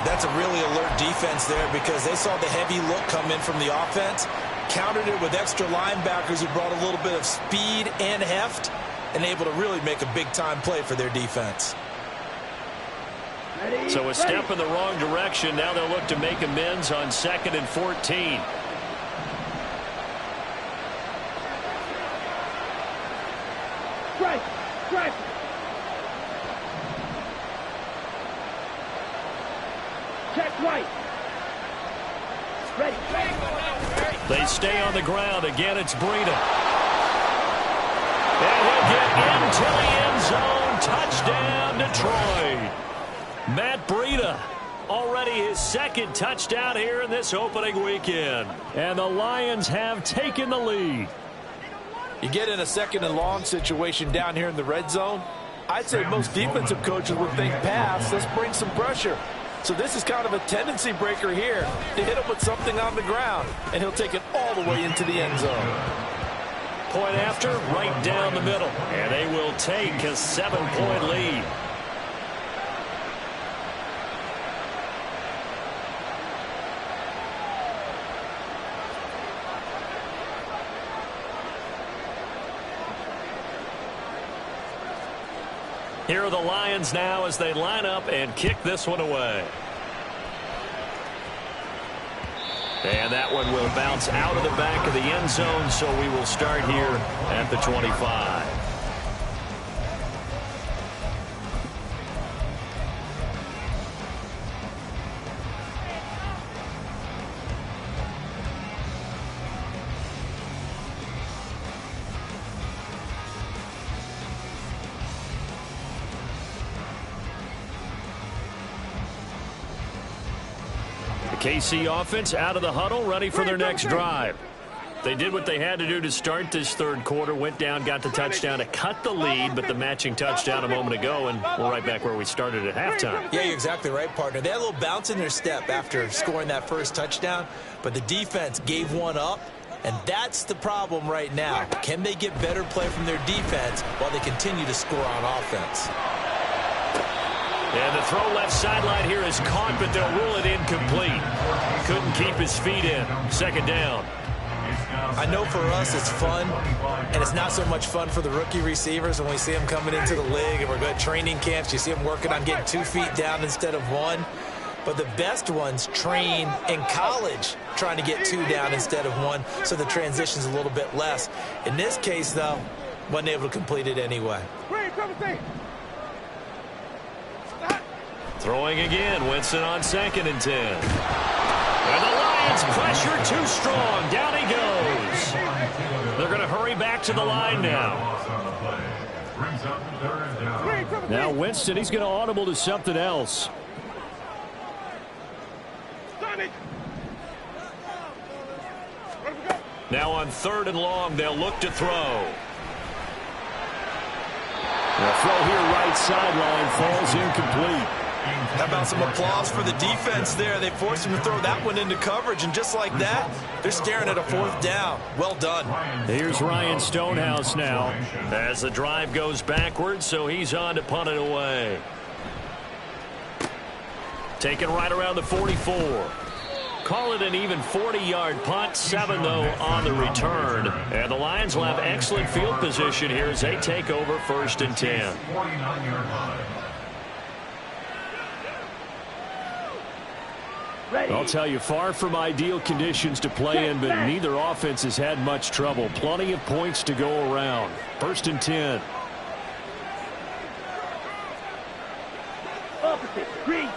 That's a really alert defense there because they saw the heavy look come in from the offense, countered it with extra linebackers who brought a little bit of speed and heft, and able to really make a big-time play for their defense. So a step in the wrong direction. Now they'll look to make amends on 2nd and 14. Strike, strike. Check right. Ready. They stay on the ground. Again, it's Breida. And he'll get into the end zone. Touchdown, Detroit. Matt Breida, already his 2nd touchdown here in this opening weekend. And the Lions have taken the lead. You get in a 2nd and long situation down here in the red zone, I'd say most defensive coaches would think pass. Let's bring some pressure. So this is kind of a tendency breaker here to hit him with something on the ground, and he'll take it all the way into the end zone. Point after, right down the middle. And they will take a 7-point lead. Here are the Lions now as they line up and kick this one away. And that one will bounce out of the back of the end zone, so we will start here at the 25. KC offense out of the huddle, ready for their next drive. They did what they had to do to start this third quarter, went down, got the touchdown to cut the lead, but the matching touchdown a moment ago, and we're right back where we started at halftime. Yeah, you're exactly right, partner. They had a little bounce in their step after scoring that first touchdown, but the defense gave one up, and that's the problem right now. Can they get better play from their defense while they continue to score on offense? And the throw left sideline here is caught, but they'll rule it incomplete. Couldn't keep his feet in. Second down. I know for us it's fun, and it's not so much fun for the rookie receivers when we see them coming into the league and we're going to training camps. You see them working on getting 2 feet down instead of 1. But the best ones train in college trying to get 2 down instead of 1, so the transition's a little bit less. In this case, though, wasn't able to complete it anyway. Throwing again, Winston on 2nd and 10. And the Lions pressure too strong. Down he goes. They're going to hurry back to the line now. Now Winston, he's going to audible to something else. Now on 3rd and long, they'll look to throw. The throw here right sideline falls incomplete. How about some applause for the defense there? They forced him to throw that one into coverage, and just like that, they're staring at a 4th down. Well done. Here's Ryan Stonehouse now. As the drive goes backwards, so he's on to punt it away. Taken right around the 44. Call it an even 40-yard punt. 7, though, on the return. And the Lions will have excellent field position here as they take over 1st and 10. I'll tell you, far from ideal conditions to play in, but neither offense has had much trouble. Plenty of points to go around. 1st and 10. Opposite. Green.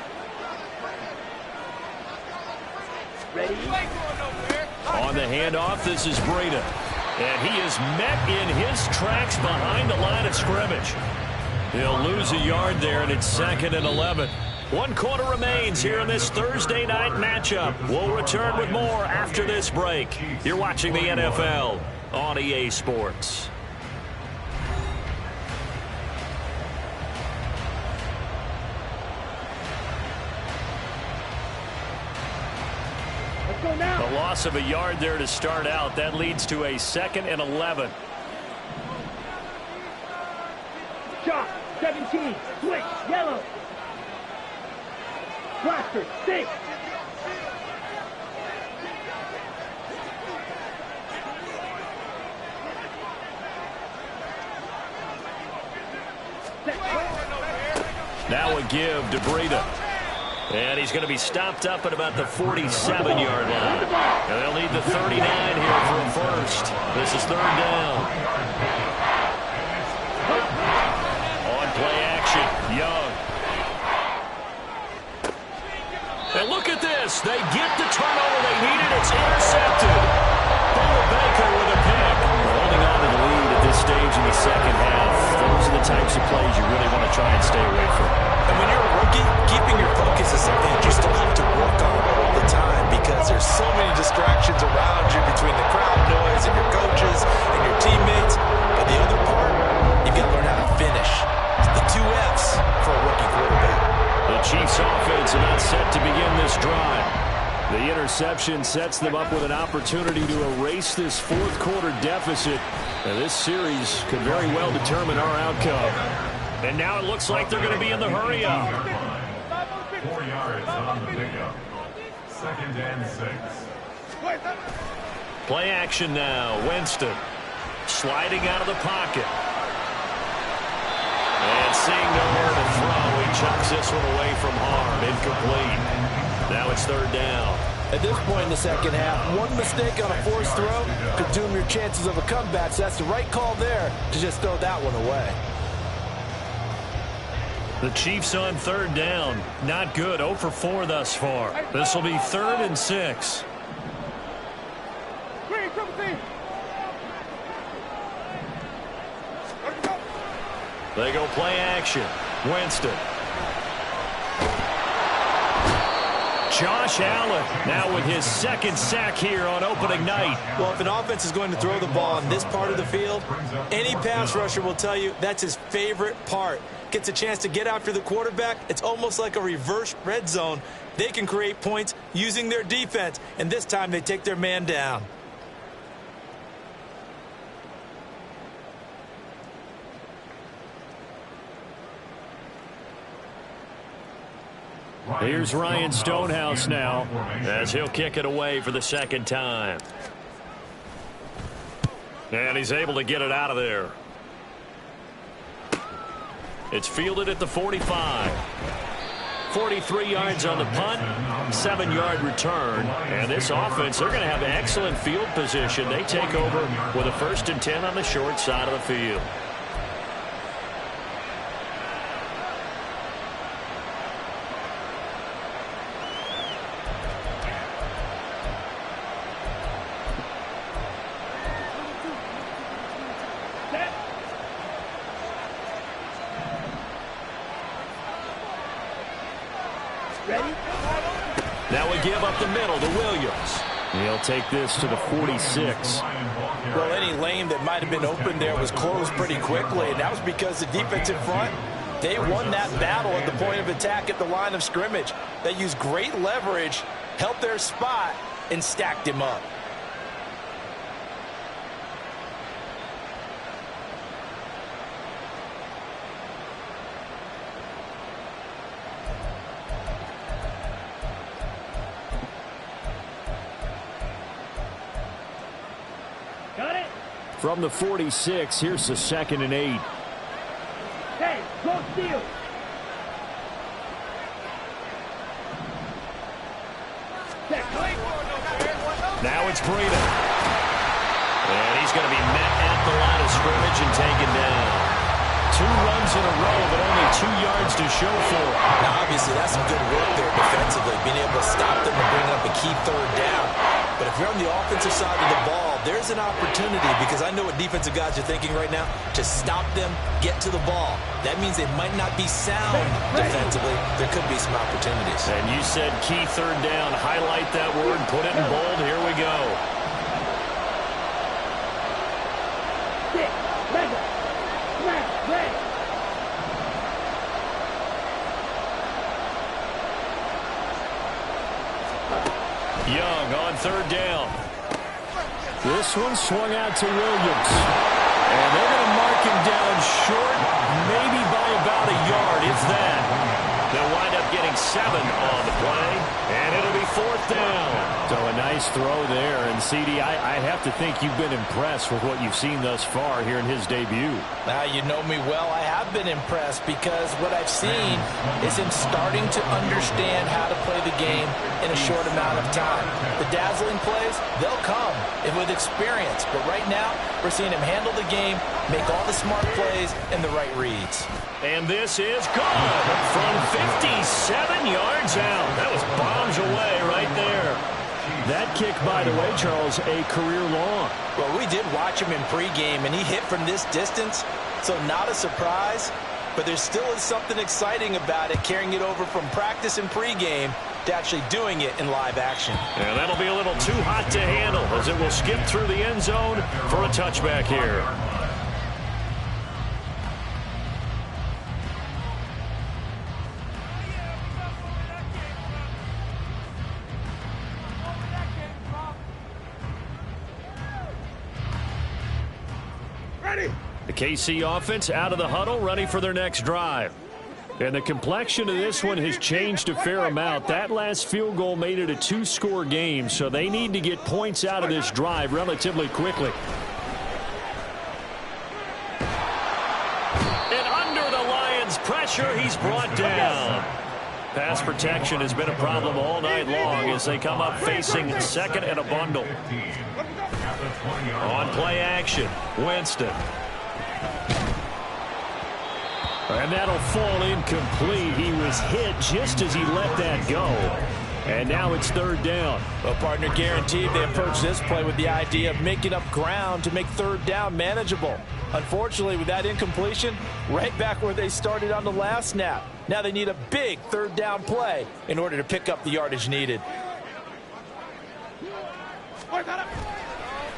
Ready? On the handoff, this is Breida. And he is met in his tracks behind the line of scrimmage. He'll lose a yard there, and it's 2nd and 11. 1 quarter remains here in this Thursday night matchup. We'll return with more after this break. You're watching the NFL on EA Sports. Let's go now. A loss of a yard there to start out. That leads to a 2nd and 11. Chalk. 17. Switch. Yellow. Blaster. 6. Now a give to Breida. And he's going to be stopped up at about the 47-yard line. And they'll need the 39 here for a first. This is 3rd down. On play action, Young. And look at this. They get the turnover they needed. It's intercepted. Baker with a pick. Holding on to the lead at this stage in the second half. Those are the types of plays you really want to try and stay away from. And when you're a rookie, keeping your focus is something that you still have to work on all the time because there's so many distractions around you between the crowd noise and your coaches and your teammates. But the other part, you've got to learn how to finish. It's the 2 Fs for a rookie quarterback. The Chiefs offense about set to begin this drive. The interception sets them up with an opportunity to erase this 4th quarter deficit. And this series could very well determine our outcome. And now it looks like they're going to be in the hurry up. 4 yards on the pickup. 2nd and 6. Play action now. Winston sliding out of the pocket. And seeing nowhere to throw, he chucks this one away from harm. Incomplete. Now it's third down. At this point in the second half, one mistake on a forced throw could doom your chances of a comeback, so that's the right call there to just throw that one away. The Chiefs on third down. Not good. 0 for 4 thus far. This will be 3rd and 6. They go play action. Winston. Josh Allen now with his 2nd sack here on opening night. Well, if an offense is going to throw the ball on this part of the field, any pass rusher will tell you that's his favorite part. Gets a chance to get after the quarterback. It's almost like a reverse red zone. They can create points using their defense, and this time they take their man down. Here's Ryan Stonehouse now as he'll kick it away for the 2nd time. And he's able to get it out of there. It's fielded at the 45. 43 yards on the punt, 7-yard return. And this offense, they're going to have excellent field position. They take over with a 1st and 10 on the short side of the field. Now we give up the middle to Williams. He'll take this to the 46. Well, any lane that might have been open there was closed pretty quickly, and that was because the defensive front, they won that battle at the point of attack at the line of scrimmage. They used great leverage, held their spot, and stacked him up. From the 46, here's the 2nd and 8. Hey, go steal. Now it's Breida. And he's going to be met at the line of scrimmage and taken down. 2 runs in a row, but only 2 yards to show for it. Now, obviously, that's some good work there defensively, being able to stop them and bring up a key 3rd down. But if you're on the offensive side of the ball, there's an opportunity, because I know what defensive guys are thinking right now, to stop them, get to the ball. That means they might not be sound defensively. There could be some opportunities. And you said key 3rd down. Highlight that word, put it in bold. Here we go. Young on 3rd down. This one swung out to Williams. And they're going to mark him down short, maybe by about a yard, if that. They'll wind up getting 7 on the play, and it'll be 4th down. So a nice throw there. And, CD, I have to think you've been impressed with what you've seen thus far here in his debut. Now, you know me well. I have been impressed because what I've seen is him starting to understand how to play the game in a short amount of time. The dazzling plays, they'll come with experience. But right now, we're seeing him handle the game, make all the smart plays, and the right reads. And this is good from 57 yards out. That was bombs away right there. That kick, by the way, Charles, a career long. Well, we did watch him in pregame, and he hit from this distance, so not a surprise. But there still is something exciting about it, carrying it over from practice and pregame to actually doing it in live action. And that'll be a little too hot to handle as it will skip through the end zone for a touchback here. The KC offense out of the huddle, ready for their next drive. And the complexion of this one has changed a fair amount. That last field goal made it a 2-score game, so they need to get points out of this drive relatively quickly. And under the Lands pressure. He's brought down. Pass protection has been a problem all night long as they come up facing second and a bundle. On play action, Winston. And that'll fall incomplete. He was hit just as he let that go. And now it's third down. Well, partner, guaranteed they approach this play with the idea of making up ground to make third down manageable. Unfortunately, with that incompletion, right back where they started on the last snap. Now they need a big third down play in order to pick up the yardage needed.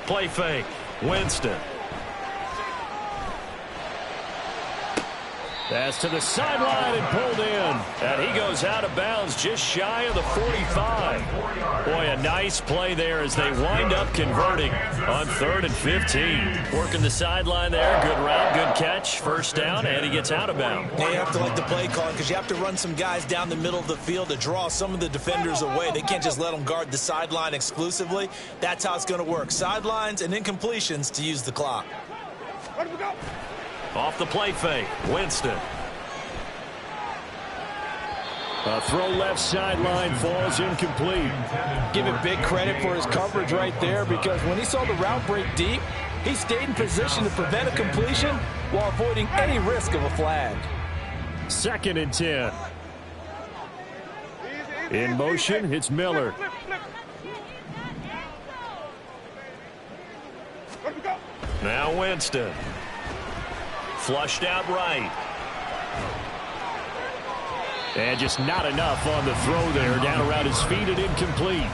Play fake, Winston. Pass to the sideline and pulled in. And he goes out of bounds just shy of the 45. Boy, a nice play there as they wind up converting on 3rd and 15. Working the sideline there. Good route, good catch. First down, and he gets out of bounds. Yeah, you have to like the play call because you have to run some guys down the middle of the field to draw some of the defenders away. They can't just let them guard the sideline exclusively. That's how it's going to work. Sidelines and incompletions to use the clock. Where we go? Off the play fake, Winston. A throw left sideline falls incomplete. Give him big credit for his coverage right there because when he saw the route break deep, he stayed in position to prevent a completion while avoiding any risk of a flag. 2nd and 10. In motion, it's Miller. Where we go? Now Winston. Flushed out right. And just not enough on the throw there. Down around his feet and incomplete.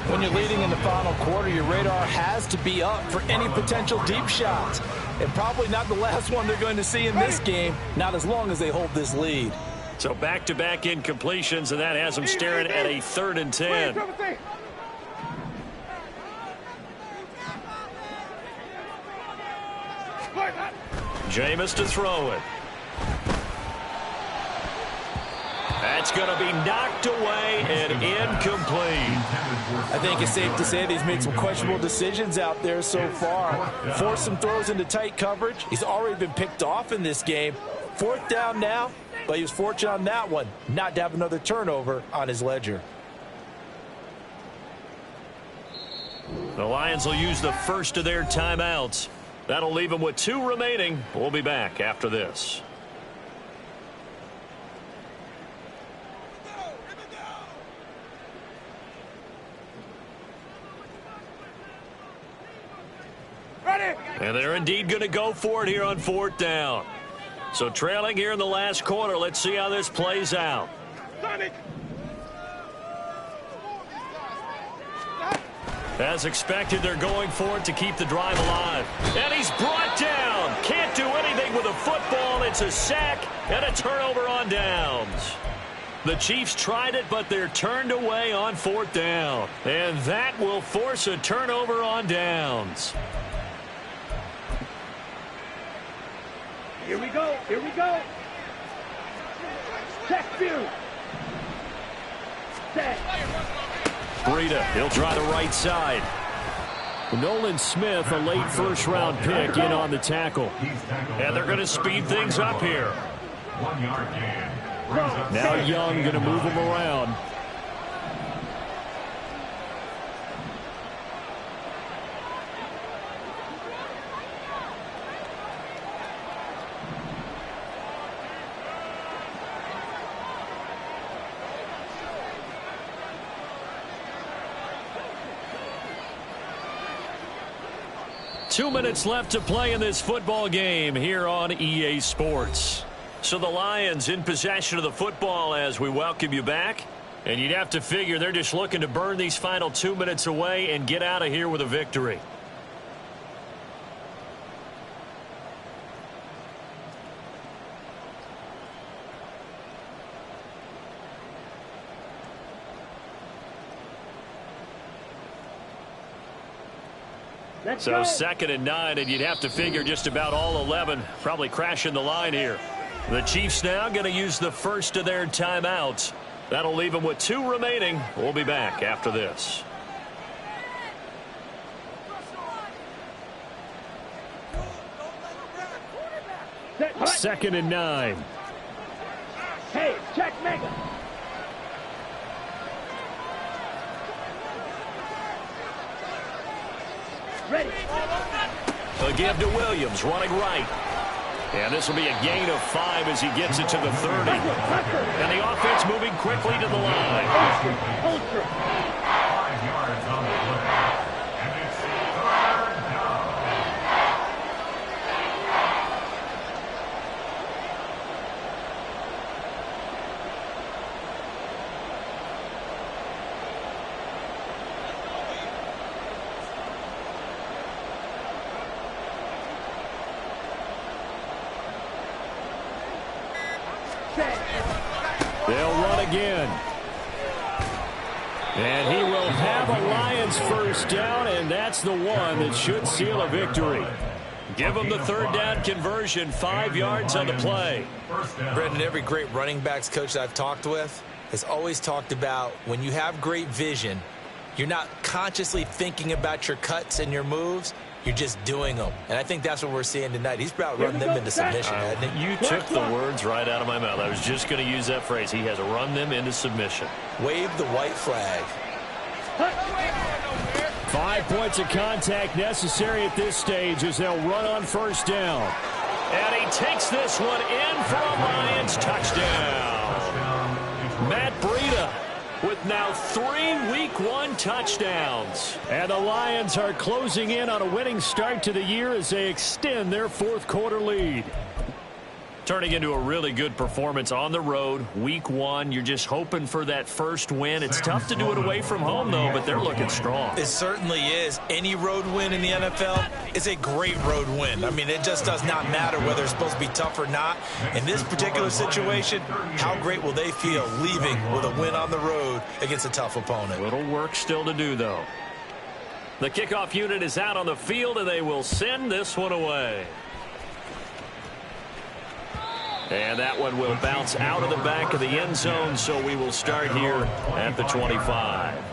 When you're leading in the final quarter, your radar has to be up for any potential deep shots. And probably not the last one they're going to see in this game, not as long as they hold this lead. So back-to-back incompletions, and that has them staring at a 3rd and 10. Jameis to throw it. That's going to be knocked away and incomplete. I think it's safe to say that he's made some questionable decisions out there so far. Forced some throws into tight coverage. He's already been picked off in this game. 4th down now, but he was fortunate on that one not to have another turnover on his ledger. The Lions will use the first of their timeouts. That'll leave them with 2 remaining. We'll be back after this. Ready? And they're indeed going to go for it here on 4th down. So trailing here in the last quarter. Let's see how this plays out. Sonic. As expected, they're going for it to keep the drive alive. And he's brought down. Can't do anything with a football. It's a sack and a turnover on downs. The Chiefs tried it, but they're turned away on 4th down. And that will force a turnover on downs. Here we go. Here we go. Check view. Set. Breida, he'll try the right side. Nolan Smith, a late first-round pick, in on the tackle. And they're going to speed things up here. 1 yard gain. Now Young going to move him around. Two minutes left to play in this football game here on EA Sports. So the Lions in possession of the football as we welcome you back. And you'd have to figure they're just looking to burn these final 2 minutes away and get out of here with a victory. So 2nd and 9, and you'd have to figure just about all 11 probably crashing the line here. The Chiefs now going to use the first of their timeouts. That'll leave them with 2 remaining. We'll be back after this. Set. 2nd and 9. Hey, check Mega. Ready. A give to Williams, running right. And this will be a gain of 5 as he gets it to the 30. And the offense moving quickly to the line. 5 yards on the play. And it's 3rd down. They'll run again. And he will have a Lions first down, and that's the one that should seal a victory. Give him the 3rd down conversion, 5 yards on the play. Brendan, every great running backs coach that I've talked with has always talked about when you have great vision, you're not consciously thinking about your cuts and your moves. You're just doing them. And I think that's what we're seeing tonight. He's about running them into submission, hasn't he? You took the words right out of my mouth. I was just going to use that phrase. He has run them into submission. Wave the white flag. 5 points of contact necessary at this stage as they'll run on first down. And he takes this one in for a Lions touchdown. Matt Breida with now 3 Week 1 touchdowns. And the Lions are closing in on a winning start to the year as they extend their 4th quarter lead. Turning into a really good performance on the road, Week 1. You're just hoping for that first win. It's tough to do it away from home, though, but they're looking strong. It certainly is. Any road win in the NFL is a great road win. I mean, it just does not matter whether it's supposed to be tough or not. In this particular situation, how great will they feel leaving with a win on the road against a tough opponent? Little work still to do, though. The kickoff unit is out on the field, and they will send this one away. And that one will bounce out of the back of the end zone, so we will start here at the 25.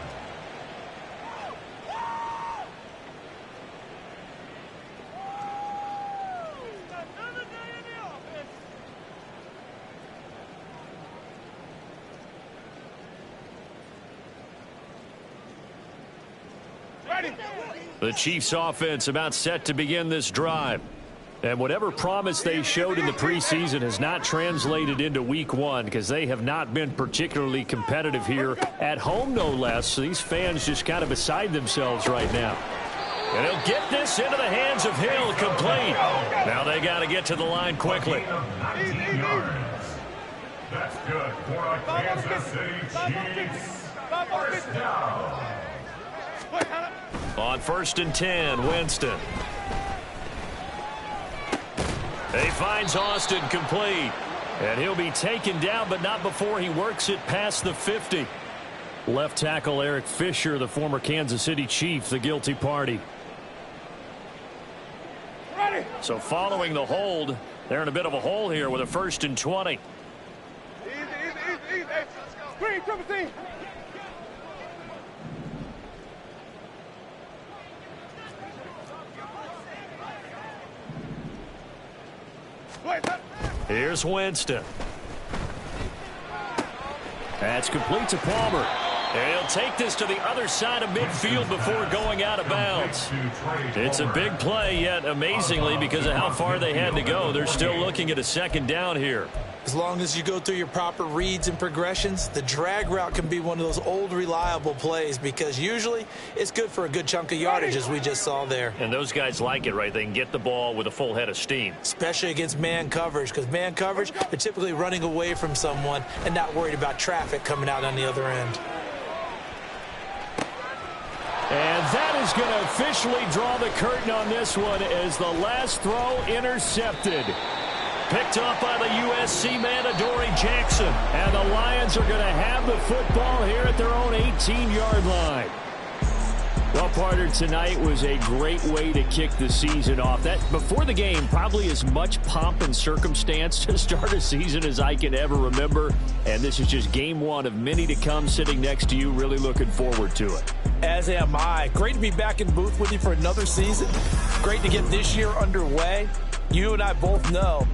The Chiefs offense about set to begin this drive. And whatever promise they showed in the preseason has not translated into Week 1 because they have not been particularly competitive here at home, no less. So these fans just kind of beside themselves right now. And he'll get this into the hands of Hill, complete. Now they got to get to the line quickly. 19 yards. That's good for a Kansas City Chiefs. First down. On 1st and 10, Winston. He finds Austin complete. And he'll be taken down, but not before he works it past the 50. Left tackle Eric Fisher, the former Kansas City Chief, the guilty party. Ready. So following the hold, they're in a bit of a hole here with a 1st and 20. Easy. Screen, triple team. Here's Winston. That's complete to Palmer. And he'll take this to the other side of midfield before going out of bounds. It's a big play, yet amazingly, because of how far they had to go, they're still looking at a 2nd down here. As long as you go through your proper reads and progressions, the drag route can be one of those old reliable plays because usually it's good for a good chunk of yardage, as we just saw there. And those guys like it, right? They can get the ball with a full head of steam. Especially against man coverage, because man coverage, they're typically running away from someone and not worried about traffic coming out on the other end. And that is going to officially draw the curtain on this one as the last throw intercepted. Picked up by the USC man, Adoree Jackson. And the Lions are going to have the football here at their own 18-yard line. Well, partner, tonight was a great way to kick the season off. That before the game, probably as much pomp and circumstance to start a season as I can ever remember. And this is just game 1 of many to come sitting next to you. Really looking forward to it. As am I. Great to be back in booth with you for another season. Great to get this year underway. You and I both know